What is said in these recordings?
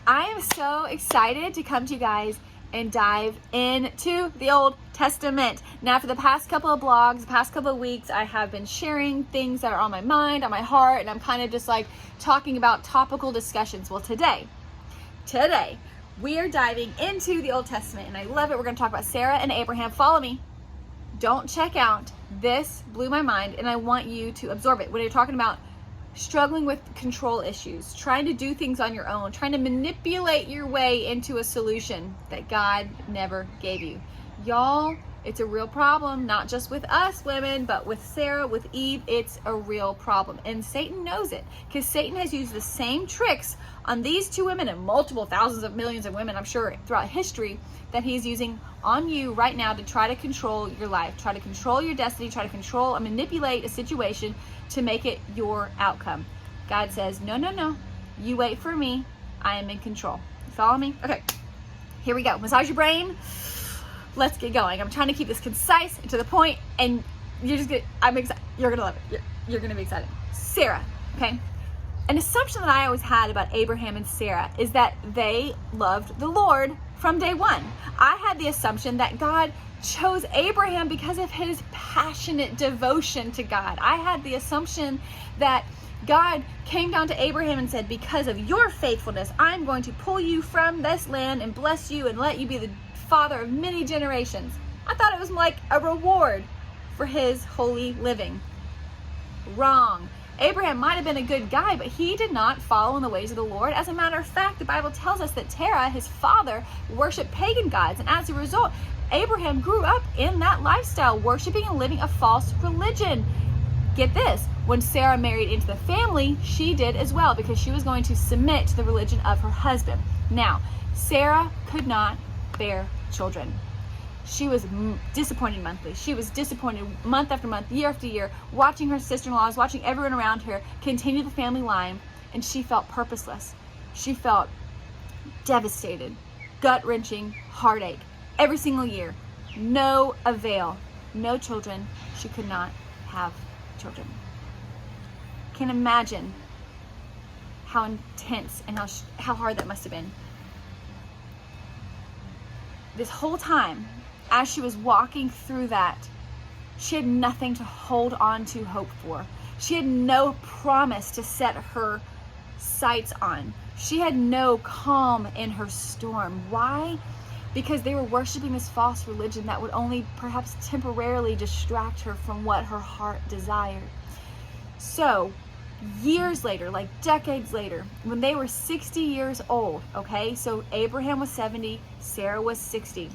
I am so excited to come to you guys and dive into the Old Testament. Now, for the past couple of blogs, the past couple of weeks, I have been sharing things that are on my mind, on my heart, and I'm kind of just like talking about topical discussions. Well, today, we are diving into the Old Testament, and I love it. We're going to talk about Sarah and Abraham. Follow me. Don't check out. This blew my mind, and I want you to absorb it. When you're talking about struggling with control issues, trying to do things on your own, trying to manipulate your way into a solution that God never gave you. Y'all, it's a real problem, not just with us women, but with Sarah, with Eve, it's a real problem. And Satan knows it, because Satan has used the same tricks on these two women and multiple thousands of millions of women, I'm sure, throughout history, that he's using on you right now to try to control your life, try to control your destiny, try to control and manipulate a situation to make it your outcome. God says, no, you wait for me. I am in control. You follow me? Okay, here we go. Massage your brain. Let's get going. I'm trying to keep this concise and to the point, and I'm excited. You're gonna love it. You're gonna be excited. Sarah, okay? An assumption that I always had about Abraham and Sarah is that they loved the Lord from day one. I had the assumption that God chose Abraham because of his passionate devotion to God. I had the assumption that God came down to Abraham and said, because of your faithfulness, I'm going to pull you from this land and bless you and let you be the father of many generations. I thought it was like a reward for his holy living. Wrong. Abraham might have been a good guy, but he did not follow in the ways of the Lord. As a matter of fact, the Bible tells us that Terah, his father, worshiped pagan gods, and as a result, Abraham grew up in that lifestyle, worshiping and living a false religion. Get this, when Sarah married into the family, she did as well, because she was going to submit to the religion of her husband. Now, Sarah could not bear children. She was disappointed monthly. She was disappointed month after month, year after year, watching her sister-in-laws, watching everyone around her continue the family line, and she felt purposeless. She felt devastated, gut-wrenching heartache. Every single year, no avail, no children. She could not have children. Can imagine how intense and how hard that must have been. This whole time, as she was walking through that, she had nothing to hold on to hope for. She had no promise to set her sights on. She had no calm in her storm. Why? Because they were worshiping this false religion that would only perhaps temporarily distract her from what her heart desired. So, years later, like decades later, when they were 60 years old, okay, so Abraham was 70, Sarah was 60.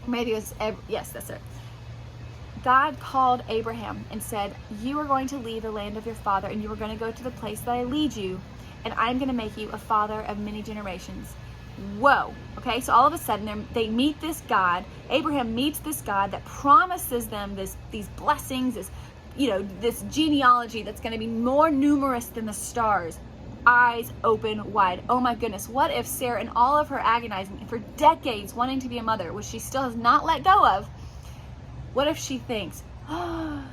Maybe it was, yes, that's it. God called Abraham and said, you are going to leave the land of your father, and you are going to go to the place that I lead you, and I'm going to make you a father of many generations. Whoa. Okay, so all of a sudden they meet this God. Abraham meets this God that promises them these blessings, this genealogy that's going to be more numerous than the stars. Eyes open wide. Oh my goodness, what if Sarah, in all of her agonizing for decades wanting to be a mother, which she still has not let go of, what if she thinks, oh,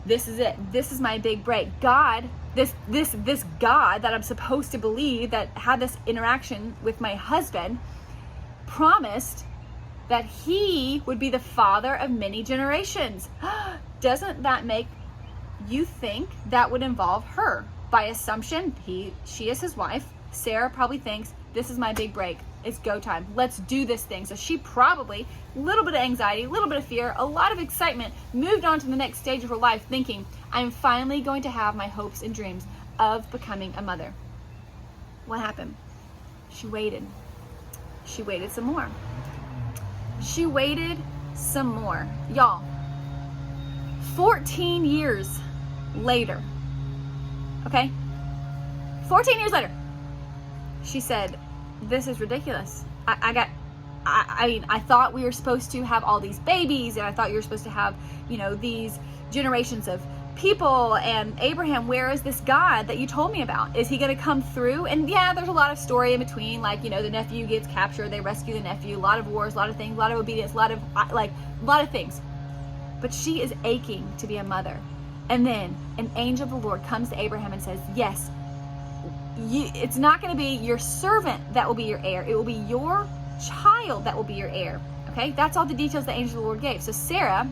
this is it, this is my big break. God, this God that I'm supposed to believe, that had this interaction with my husband, promised that he would be the father of many generations. Doesn't that make you think that would involve her? By assumption, she is his wife. Sarah probably thinks, this is my big break. It's go time. Let's do this thing. So she probably, a little bit of anxiety, a little bit of fear, a lot of excitement, moved on to the next stage of her life thinking, I'm finally going to have my hopes and dreams of becoming a mother. What happened? She waited. She waited some more. She waited some more. Y'all, 14 years later, okay? 14 years later, she said, this is ridiculous. I thought we were supposed to have all these babies, and I thought you were supposed to have, these generations of people, and Abraham, where is this God that you told me about? Is he going to come through? And yeah, there's a lot of story in between, like, the nephew gets captured, they rescue the nephew, a lot of wars, a lot of things, a lot of obedience, a lot of things. But she is aching to be a mother. And then an angel of the Lord comes to Abraham and says, yes, it's not going to be your servant that will be your heir. It will be your child that will be your heir. Okay, that's all the details the angel of the Lord gave. So Sarah,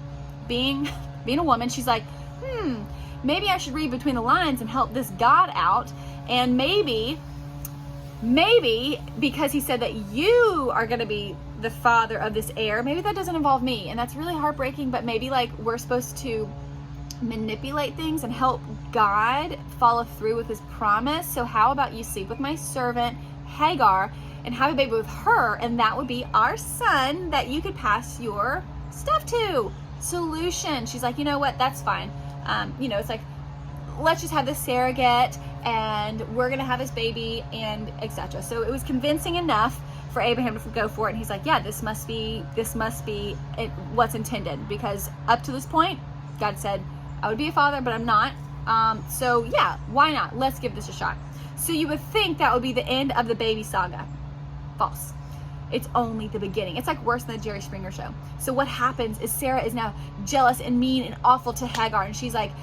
being a woman, she's like, maybe I should read between the lines and help this God out. And maybe because he said that you are going to be the father of this heir, maybe that doesn't involve me. And that's really heartbreaking, but maybe like we're supposed to manipulate things and help God follow through with his promise. So how about you sleep with my servant Hagar and have a baby with her, and that would be our son that you could pass your stuff to. Solution. She's like, you know what, that's fine. It's like, let's just have this surrogate and we're gonna have this baby and etc. So it was convincing enough for Abraham to go for it, and he's like, yeah, this must be what's intended, because up to this point God said I would be a father, but I'm not. So yeah, why not? Let's give this a shot. So you would think that would be the end of the baby saga. False. It's only the beginning. It's like worse than the Jerry Springer show. So what happens is Sarah is now jealous and mean and awful to Hagar, and she's like,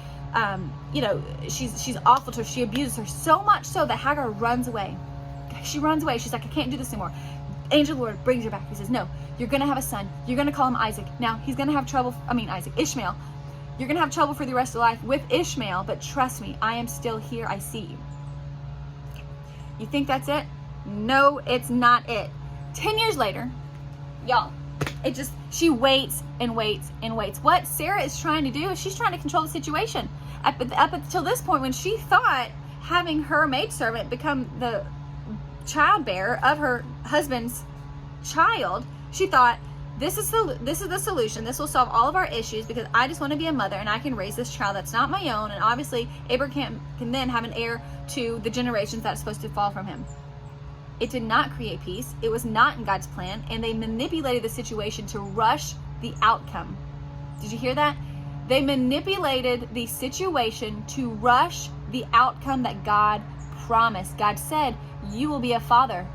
she's awful to her. She abuses her so much so that Hagar runs away. She runs away. She's like, I can't do this anymore. Angel of the Lord brings her back. He says, no, you're going to have a son. You're going to call him Isaac. Now he's going to have trouble. Ishmael. You're going to have trouble for the rest of your life with Ishmael, but trust me, I am still here. I see you. You think that's it? No, it's not it. 10 years later, y'all, she waits and waits and waits. What Sarah is trying to do is she's trying to control the situation. Up until this point, when she thought having her maidservant become the child bearer of her husband's child, she thought, this is the solution. This will solve all of our issues, because I just want to be a mother and I can raise this child that's not my own. And obviously Abraham can then have an heir to the generations that's supposed to fall from him. It did not create peace. It was not in God's plan, and they manipulated the situation to rush the outcome. Did you hear that? They manipulated the situation to rush the outcome that God promised. God said, you will be a father.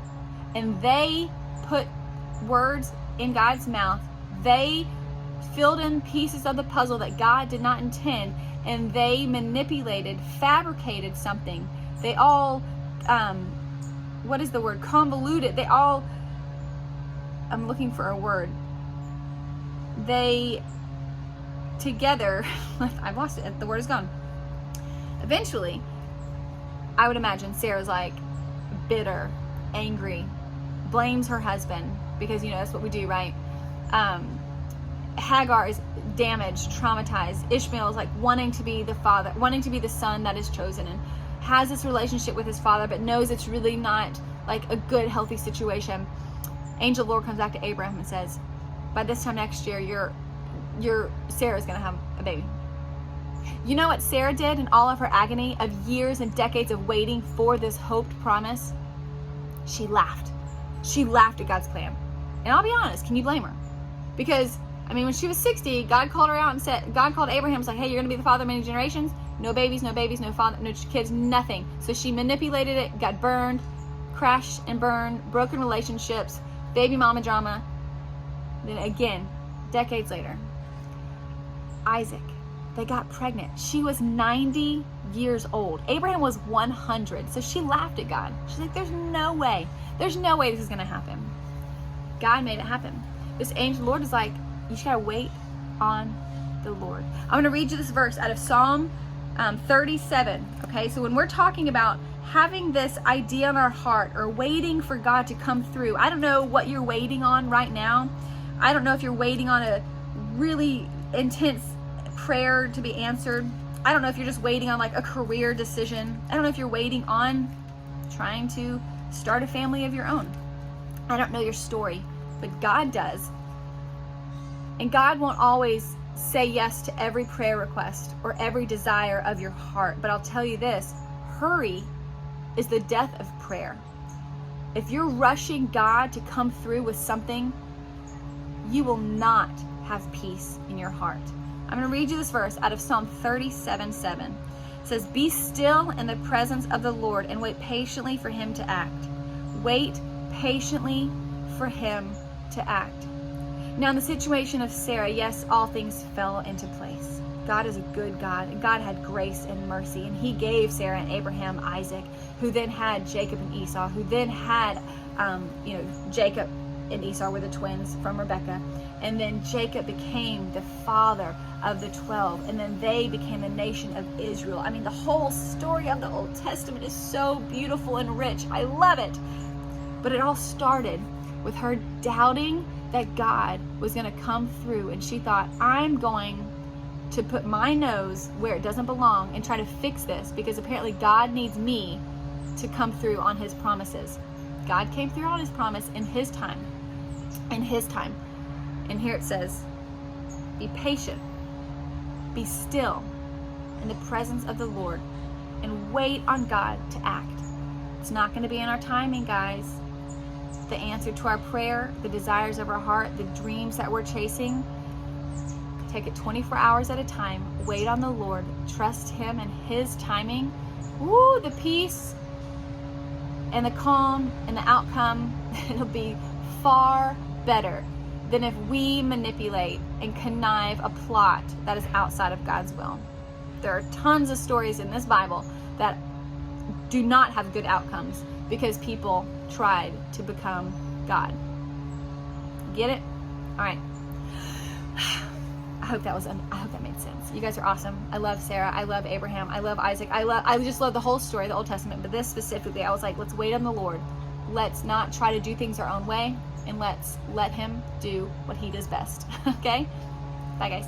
And they put words in God's mouth. They filled in pieces of the puzzle that God did not intend, and they manipulated, fabricated something. They all, what is the word? Convoluted. I'm looking for a word. They together, I've lost it. The word is gone. Eventually, I would imagine Sarah's like bitter, angry, blames her husband, because that's what we do, right? Hagar is damaged, traumatized. Ishmael is like wanting to be the father, wanting to be the son that is chosen, and has this relationship with his father, but knows it's really not like a good, healthy situation. Angel of the Lord comes back to Abraham and says, by this time next year, your Sarah's gonna have a baby. You know what Sarah did in all of her agony of years and decades of waiting for this hoped promise? She laughed. She laughed at God's plan. And I'll be honest, can you blame her? Because, when she was 60, God called her out and said, God called Abraham and said, hey, you're going to be the father of many generations. No babies, no father, no kids, nothing. So she manipulated it, got burned, crashed and burned, broken relationships, baby mama drama. Then again, decades later, Isaac, they got pregnant. She was 90 years old. Abraham was 100. So she laughed at God. She's like, there's no way this is going to happen. God made it happen. This angel of the Lord is like, you just got to wait on the Lord. I'm going to read you this verse out of Psalm 37. Okay, so when we're talking about having this idea in our heart or waiting for God to come through, I don't know what you're waiting on right now. I don't know if you're waiting on a really intense prayer to be answered. I don't know if you're just waiting on like a career decision. I don't know if you're waiting on trying to start a family of your own. I don't know your story, but God does. And God won't always say yes to every prayer request or every desire of your heart. But I'll tell you this, hurry is the death of prayer. If you're rushing God to come through with something, you will not have peace in your heart. I'm going to read you this verse out of Psalm 37:7. It says, be still in the presence of the Lord and wait patiently for him to act. Wait patiently for him to act. Now in the situation of Sarah, yes, all things fell into place. God is a good God, and God had grace and mercy, and he gave Sarah and Abraham Isaac, who then had Jacob and Esau, who then had, Jacob and Esau were the twins from Rebekah, and then Jacob became the father of the 12, and then they became the nation of Israel. I mean, the whole story of the Old Testament is so beautiful and rich. I love it. But it all started with her doubting that God was going to come through, and she thought, I'm going to put my nose where it doesn't belong and try to fix this, because apparently God needs me to come through on his promises. God came through on his promise in his time. In his time. And here it says, be patient, be still in the presence of the Lord, and wait on God to act. It's not going to be in our timing, guys. The answer to our prayer, the desires of our heart, the dreams that we're chasing, take it 24 hours at a time. Wait on the Lord. Trust him and his timing. Woo, the peace and the calm and the outcome, it'll be far better than if we manipulate and connive a plot that is outside of God's will. There are tons of stories in this Bible that do not have good outcomes because people tried to become God. Get it? All right. I hope that made sense. You guys are awesome. I love Sarah. I love Abraham. I love Isaac. I just love the whole story of the Old Testament. But this specifically, I was like, let's wait on the Lord. Let's not try to do things our own way, and let's let him do what he does best. Okay? Bye, guys.